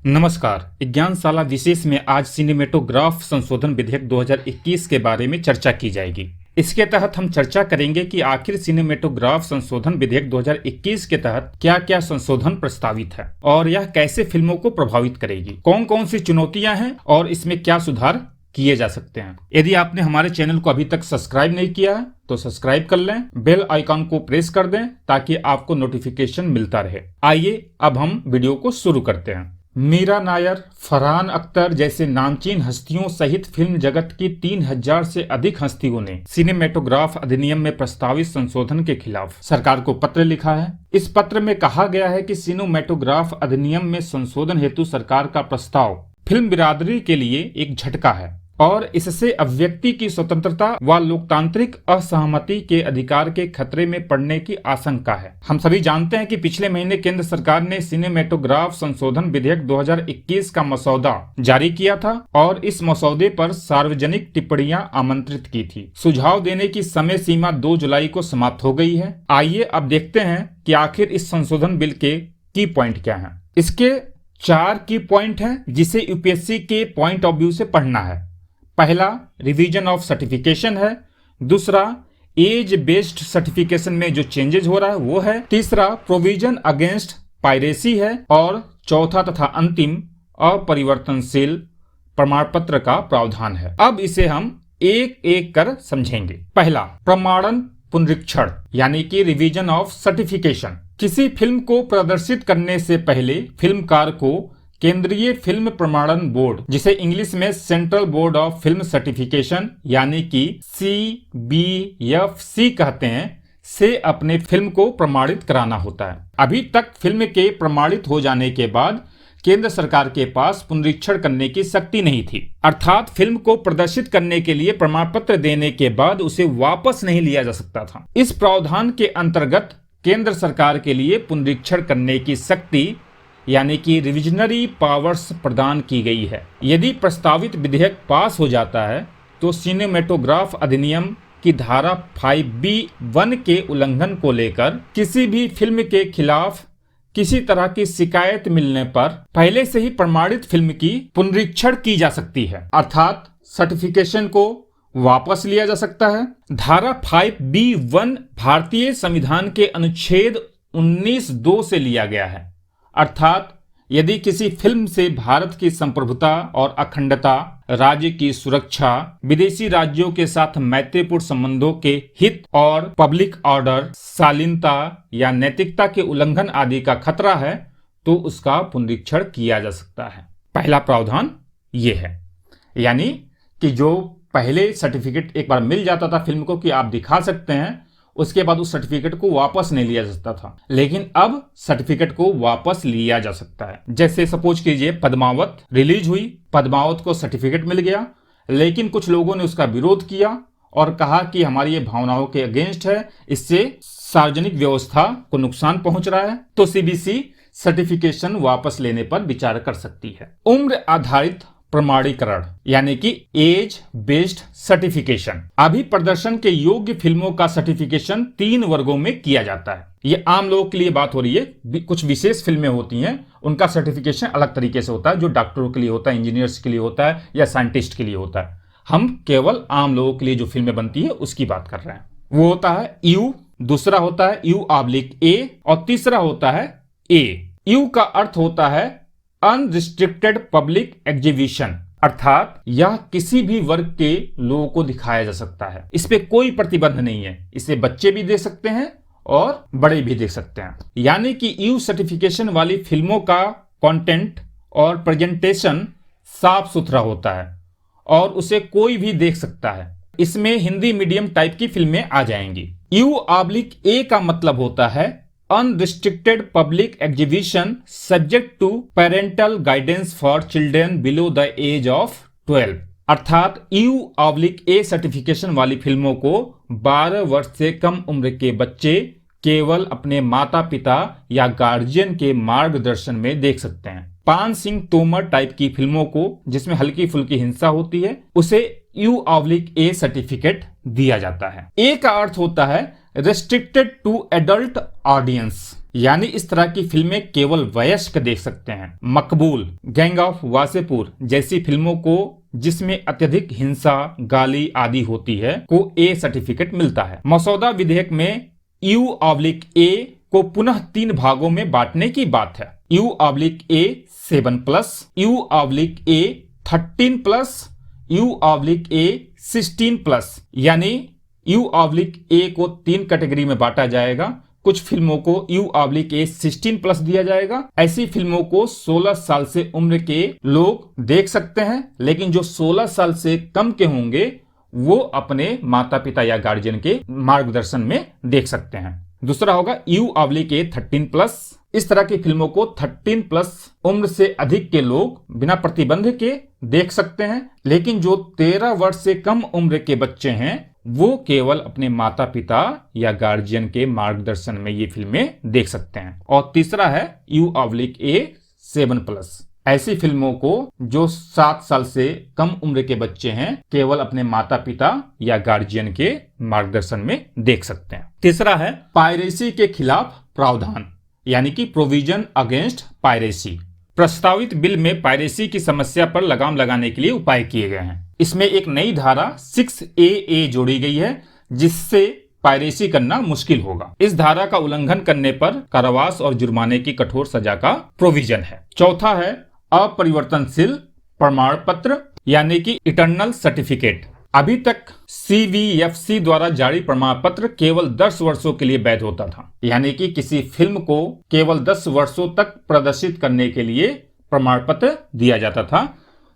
नमस्कार। ज्ञानशाला विशेष में आज सिनेमेटोग्राफ संशोधन विधेयक 2021 के बारे में चर्चा की जाएगी। इसके तहत हम चर्चा करेंगे कि आखिर सिनेमेटोग्राफ संशोधन विधेयक 2021 के तहत क्या क्या संशोधन प्रस्तावित है और यह कैसे फिल्मों को प्रभावित करेगी, कौन कौन सी चुनौतियां हैं और इसमें क्या सुधार किए जा सकते हैं। यदि आपने हमारे चैनल को अभी तक सब्सक्राइब नहीं किया है तो सब्सक्राइब कर लें, बेल आइकॉन को प्रेस कर दें ताकि आपको नोटिफिकेशन मिलता रहे। आइए अब हम वीडियो को शुरू करते हैं। मीरा नायर, फरहान अख्तर जैसे नामचीन हस्तियों सहित फिल्म जगत की 3000 से अधिक हस्तियों ने सिनेमेटोग्राफ अधिनियम में प्रस्तावित संशोधन के खिलाफ सरकार को पत्र लिखा है। इस पत्र में कहा गया है कि सिनेमेटोग्राफ अधिनियम में संशोधन हेतु सरकार का प्रस्ताव फिल्म बिरादरी के लिए एक झटका है और इससे अभिव्यक्ति की स्वतंत्रता व लोकतांत्रिक असहमति के अधिकार के खतरे में पड़ने की आशंका है। हम सभी जानते हैं कि पिछले महीने केंद्र सरकार ने सिनेमेटोग्राफ संशोधन विधेयक 2021 का मसौदा जारी किया था और इस मसौदे पर सार्वजनिक टिप्पणियां आमंत्रित की थी। सुझाव देने की समय सीमा 2 जुलाई को समाप्त हो गई है। आइए अब देखते हैं कि आखिर इस संशोधन बिल के की पॉइंट क्या है। इसके 4 की पॉइंट हैं जिसे यूपीएससी के पॉइंट ऑफ व्यू से पढ़ना है। पहला रिवीजन ऑफ सर्टिफिकेशन है, दूसरा एज बेस्ड सर्टिफिकेशन में जो चेंजेस हो रहा है वो है, तीसरा प्रोविजन अगेंस्ट पायरेसी है और चौथा तथा अंतिम अपरिवर्तनशील प्रमाण पत्र का प्रावधान है। अब इसे हम एक एक कर समझेंगे। पहला, प्रमाणन पुनरीक्षण यानी कि रिवीजन ऑफ सर्टिफिकेशन। किसी फिल्म को प्रदर्शित करने से पहले फिल्मकार को केंद्रीय फिल्म प्रमाणन बोर्ड, जिसे इंग्लिश में central board of film certification यानी कि CBFC कहते हैं, से अपने फिल्म को प्रमाणित कराना होता है। अभी तक फिल्म के प्रमाणित हो जाने के बाद केंद्र सरकार के पास पुनरीक्षण करने की शक्ति नहीं थी, अर्थात फिल्म को प्रदर्शित करने के लिए प्रमाण पत्र देने के बाद उसे वापस नहीं लिया जा सकता था। इस प्रावधान के अंतर्गत केंद्र सरकार के लिए पुनरीक्षण करने की शक्ति यानी कि रिविजनरी पावर्स प्रदान की गई है। यदि प्रस्तावित विधेयक पास हो जाता है तो सिनेमेटोग्राफ अधिनियम की धारा 5B(1) के उल्लंघन को लेकर किसी भी फिल्म के खिलाफ किसी तरह की शिकायत मिलने पर पहले से ही प्रमाणित फिल्म की पुनरीक्षण की जा सकती है, अर्थात सर्टिफिकेशन को वापस लिया जा सकता है। धारा 5B(1) भारतीय संविधान के अनुच्छेद 19(2) से लिया गया है, अर्थात यदि किसी फिल्म से भारत की संप्रभुता और अखंडता, राज्य की सुरक्षा, विदेशी राज्यों के साथ मैत्रीपूर्ण संबंधों के हित और पब्लिक ऑर्डर, शालीनता या नैतिकता के उल्लंघन आदि का खतरा है तो उसका पुनरीक्षण किया जा सकता है। पहला प्रावधान ये है, यानी कि जो पहले सर्टिफिकेट एक बार मिल जाता था फिल्म को कि आप दिखा सकते हैं, उसके बाद उस सर्टिफिकेट को वापस नहीं लिया जा सकता था, लेकिन अब सर्टिफिकेट को वापस लिया जा सकता है। जैसे सपोज कीजिए पद्मावत रिलीज हुई, पद्मावत को सर्टिफिकेट मिल गया, लेकिन कुछ लोगों ने उसका विरोध किया और कहा कि हमारी ये भावनाओं के अगेंस्ट है, इससे सार्वजनिक व्यवस्था को नुकसान पहुंच रहा है, तो CBC सर्टिफिकेशन वापस लेने पर विचार कर सकती है। उम्र आधारित प्रमाणीकरण यानी कि एज बेस्ड सर्टिफिकेशन। अभी प्रदर्शन के योग्य फिल्मों का सर्टिफिकेशन 3 वर्गों में किया जाता है। ये आम लोगों के लिए बात हो रही है। कुछ विशेष फिल्में होती हैं, उनका सर्टिफिकेशन अलग तरीके से होता है, जो डॉक्टरों के लिए होता है, इंजीनियर्स के लिए होता है या साइंटिस्ट के लिए होता है। हम केवल आम लोगों के लिए जो फिल्में बनती है उसकी बात कर रहे हैं। वो होता है U, दूसरा होता है U/A और तीसरा होता है A। U का अर्थ होता है अनरिस्ट्रिक्टेड पब्लिक एग्जीबिशन, अर्थात यह किसी भी वर्ग के लोगों को दिखाया जा सकता है। इस पे कोई प्रतिबंध नहीं है, इसे बच्चे भी देख सकते हैं और बड़े भी देख सकते हैं। यानी कि U सर्टिफिकेशन वाली फिल्मों का कंटेंट और प्रेजेंटेशन साफ सुथरा होता है और उसे कोई भी देख सकता है। इसमें हिंदी मीडियम टाइप की फिल्में आ जाएंगी। U/A का मतलब होता है unrestricted public exhibition subject to parental guidance for children below the age of 12, अर्थात U/A सर्टिफिकेशन वाली फिल्मों को 12 वर्ष से कम उम्र के बच्चे केवल अपने माता पिता या गार्जियन के मार्गदर्शन में देख सकते हैं। पान सिंह तोमर टाइप की फिल्मों को, जिसमें हल्की फुल्की हिंसा होती है, उसे U/A सर्टिफिकेट दिया जाता है। A का अर्थ होता है रेस्ट्रिक्टेड टू एडल्ट ऑडियंस, यानी इस तरह की फिल्में केवल वयस्क देख सकते हैं। मकबूल, गैंग ऑफ वासेपुर जैसी फिल्मों को जिसमें अत्यधिक हिंसा, गाली आदि होती है को ए सर्टिफिकेट मिलता है। मसौदा विधेयक में U/A को पुनः 3 भागों में बांटने की बात है। U/A 7+, U/A 13+, U/A 16+, यानी U/A को 3 कैटेगरी में बांटा जाएगा। कुछ फिल्मों को U/A 16+ दिया जाएगा। ऐसी फिल्मों को 16 साल से उम्र के लोग देख सकते हैं, लेकिन जो 16 साल से कम के होंगे वो अपने माता पिता या गार्जियन के मार्गदर्शन में देख सकते हैं। दूसरा होगा U/A 13+। इस तरह की फिल्मों को 13+ उम्र से अधिक के लोग बिना प्रतिबंध के देख सकते हैं, लेकिन जो 13 वर्ष से कम उम्र के बच्चे हैं वो केवल अपने माता पिता या गार्जियन के मार्गदर्शन में ये फिल्में देख सकते हैं। और तीसरा है U/A 7+। ऐसी फिल्मों को जो 7 साल से कम उम्र के बच्चे हैं केवल अपने माता पिता या गार्जियन के मार्गदर्शन में देख सकते हैं। तीसरा है पायरेसी के खिलाफ प्रावधान, यानी कि प्रोविजन अगेंस्ट पायरेसी। प्रस्तावित बिल में पायरेसी की समस्या पर लगाम लगाने के लिए उपाय किए गए हैं। इसमें एक नई धारा 6AA जोड़ी गई है जिससे पायरेसी करना मुश्किल होगा। इस धारा का उल्लंघन करने पर कारावास और जुर्माने की कठोर सजा का प्रोविजन है। चौथा है अपरिवर्तनशील प्रमाण पत्र, यानी कि इटर्नल सर्टिफिकेट। अभी तक CVFC द्वारा जारी प्रमाण पत्र केवल 10 वर्षों के लिए वैध होता था, यानी कि किसी फिल्म को केवल 10 वर्षों तक प्रदर्शित करने के लिए प्रमाण पत्र दिया जाता था।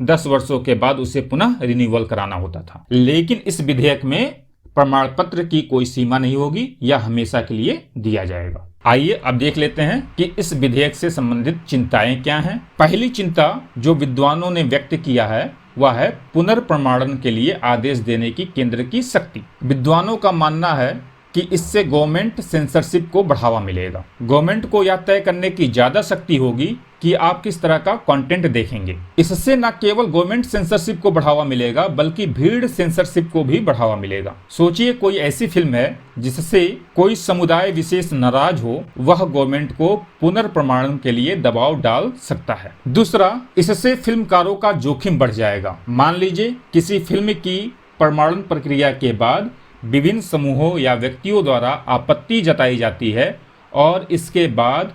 10 वर्षों के बाद उसे पुनः रिन्यूअल कराना होता था। लेकिन इस विधेयक में प्रमाण पत्र की कोई सीमा नहीं होगी, यह हमेशा के लिए दिया जाएगा। आइए अब देख लेते हैं कि इस विधेयक से संबंधित चिंताएं क्या हैं। पहली चिंता जो विद्वानों ने व्यक्त किया है वह है पुनर्प्रमाणन के लिए आदेश देने की केंद्र की शक्ति। विद्वानों का मानना है कि इससे गवर्नमेंट सेंसरशिप को बढ़ावा मिलेगा। गवर्नमेंट को यह तय करने की ज्यादा शक्ति होगी कि आप किस तरह का कंटेंट देखेंगे। इससे न केवल गवर्नमेंट सेंसरशिप को बढ़ावा मिलेगा बल्कि भीड़ सेंसरशिप को भी बढ़ावा मिलेगा। सोचिए कोई ऐसी फिल्म है जिससे कोई समुदाय विशेष नाराज हो, वह गवर्नमेंट को पुनर्प्रमाणन के लिए दबाव डाल सकता है। दूसरा, इससे फिल्मकारों का जोखिम बढ़ जाएगा। मान लीजिए किसी फिल्म की प्रमाणन प्रक्रिया के बाद विभिन्न समूहों या व्यक्तियों द्वारा आपत्ति जताई जाती है और इसके बाद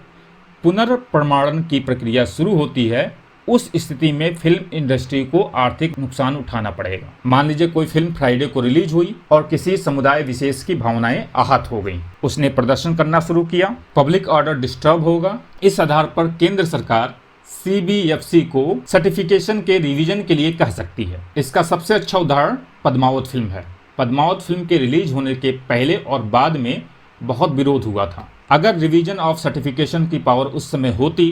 पुनर्प्रमाणन की प्रक्रिया शुरू होती है। उस स्थिति में फिल्म इंडस्ट्री को आर्थिक नुकसान उठाना पड़ेगा। मान लीजिए कोई फिल्म फ्राइडे को रिलीज हुई और किसी समुदाय विशेष की भावनाएं आहत हो गईं। उसने प्रदर्शन करना शुरू किया, पब्लिक ऑर्डर डिस्टर्ब होगा। इस आधार पर केंद्र सरकार CBFC को सर्टिफिकेशन के रिवीजन के लिए कह सकती है। इसका सबसे अच्छा उदाहरण पद्मावत फिल्म है। पद्मावत फिल्म के रिलीज होने के पहले और बाद में बहुत विरोध हुआ था। अगर रिवीजन ऑफ सर्टिफिकेशन की पावर उस समय होती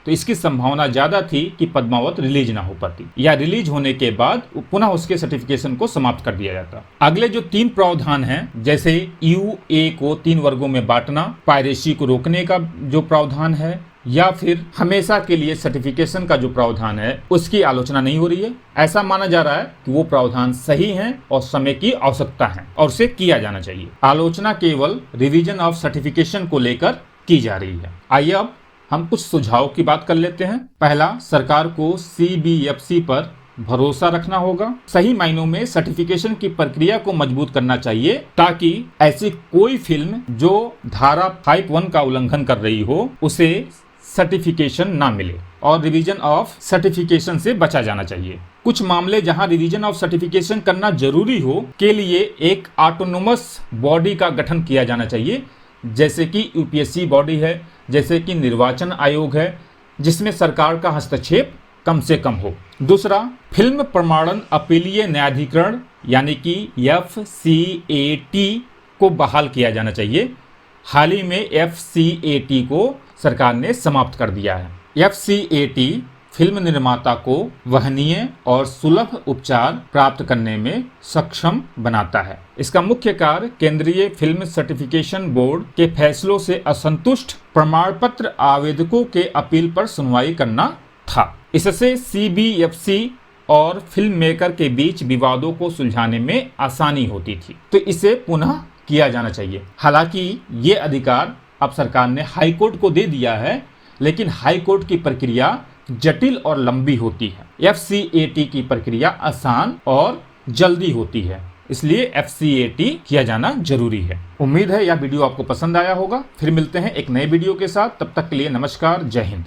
तो इसकी संभावना ज्यादा थी कि पद्मावत रिलीज ना हो पाती, या रिलीज होने के बाद पुनः उसके सर्टिफिकेशन को समाप्त कर दिया जाता। अगले जो 3 प्रावधान हैं, जैसे UA को 3 वर्गों में बांटना, पायरेसी को रोकने का जो प्रावधान है, या फिर हमेशा के लिए सर्टिफिकेशन का जो प्रावधान है, उसकी आलोचना नहीं हो रही है। ऐसा माना जा रहा है कि वो प्रावधान सही हैं और समय की आवश्यकता है और उसे किया जाना चाहिए। आलोचना केवल रिवीजन ऑफ सर्टिफिकेशन को लेकर की जा रही है। आइए अब हम कुछ सुझाव की बात कर लेते हैं। पहला, सरकार को CBFC पर भरोसा रखना होगा। सही मायनों में सर्टिफिकेशन की प्रक्रिया को मजबूत करना चाहिए ताकि ऐसी कोई फिल्म जो धारा 5(1) का उल्लंघन कर रही हो उसे सर्टिफिकेशन ना मिले, और रिवीजन ऑफ सर्टिफिकेशन से बचा जाना चाहिए। कुछ मामले जहां रिवीजन ऑफ सर्टिफिकेशन करना जरूरी हो के लिए एक ऑटोनोमस बॉडी का गठन किया जाना चाहिए, जैसे कि UPSC बॉडी है, जैसे कि निर्वाचन आयोग है, जिसमें सरकार का हस्तक्षेप कम से कम हो। दूसरा, फिल्म प्रमाणन अपीलीय न्यायाधिकरण यानी कि FCAT को बहाल किया जाना चाहिए। हाल ही में FCAT को सरकार ने समाप्त कर दिया है। FCAT फिल्म निर्माता को वहनीय और सुलभ उपचार प्राप्त करने में सक्षम बनाता है। इसका मुख्य कार्य केंद्रीय फिल्म सर्टिफिकेशन बोर्ड के फैसलों से असंतुष्ट प्रमाण पत्र आवेदकों के अपील पर सुनवाई करना था। इससे CBFC और फिल्म मेकर के बीच विवादों को सुलझाने में आसानी होती थी, तो इसे पुनः किया जाना चाहिए। हालांकि ये अधिकार अब सरकार ने हाई कोर्ट को दे दिया है, लेकिन हाई कोर्ट की प्रक्रिया जटिल और लंबी होती है। FCAT की प्रक्रिया आसान और जल्दी होती है, इसलिए FCAT किया जाना जरूरी है। उम्मीद है यह वीडियो आपको पसंद आया होगा। फिर मिलते हैं एक नए वीडियो के साथ, तब तक के लिए नमस्कार, जय हिंद।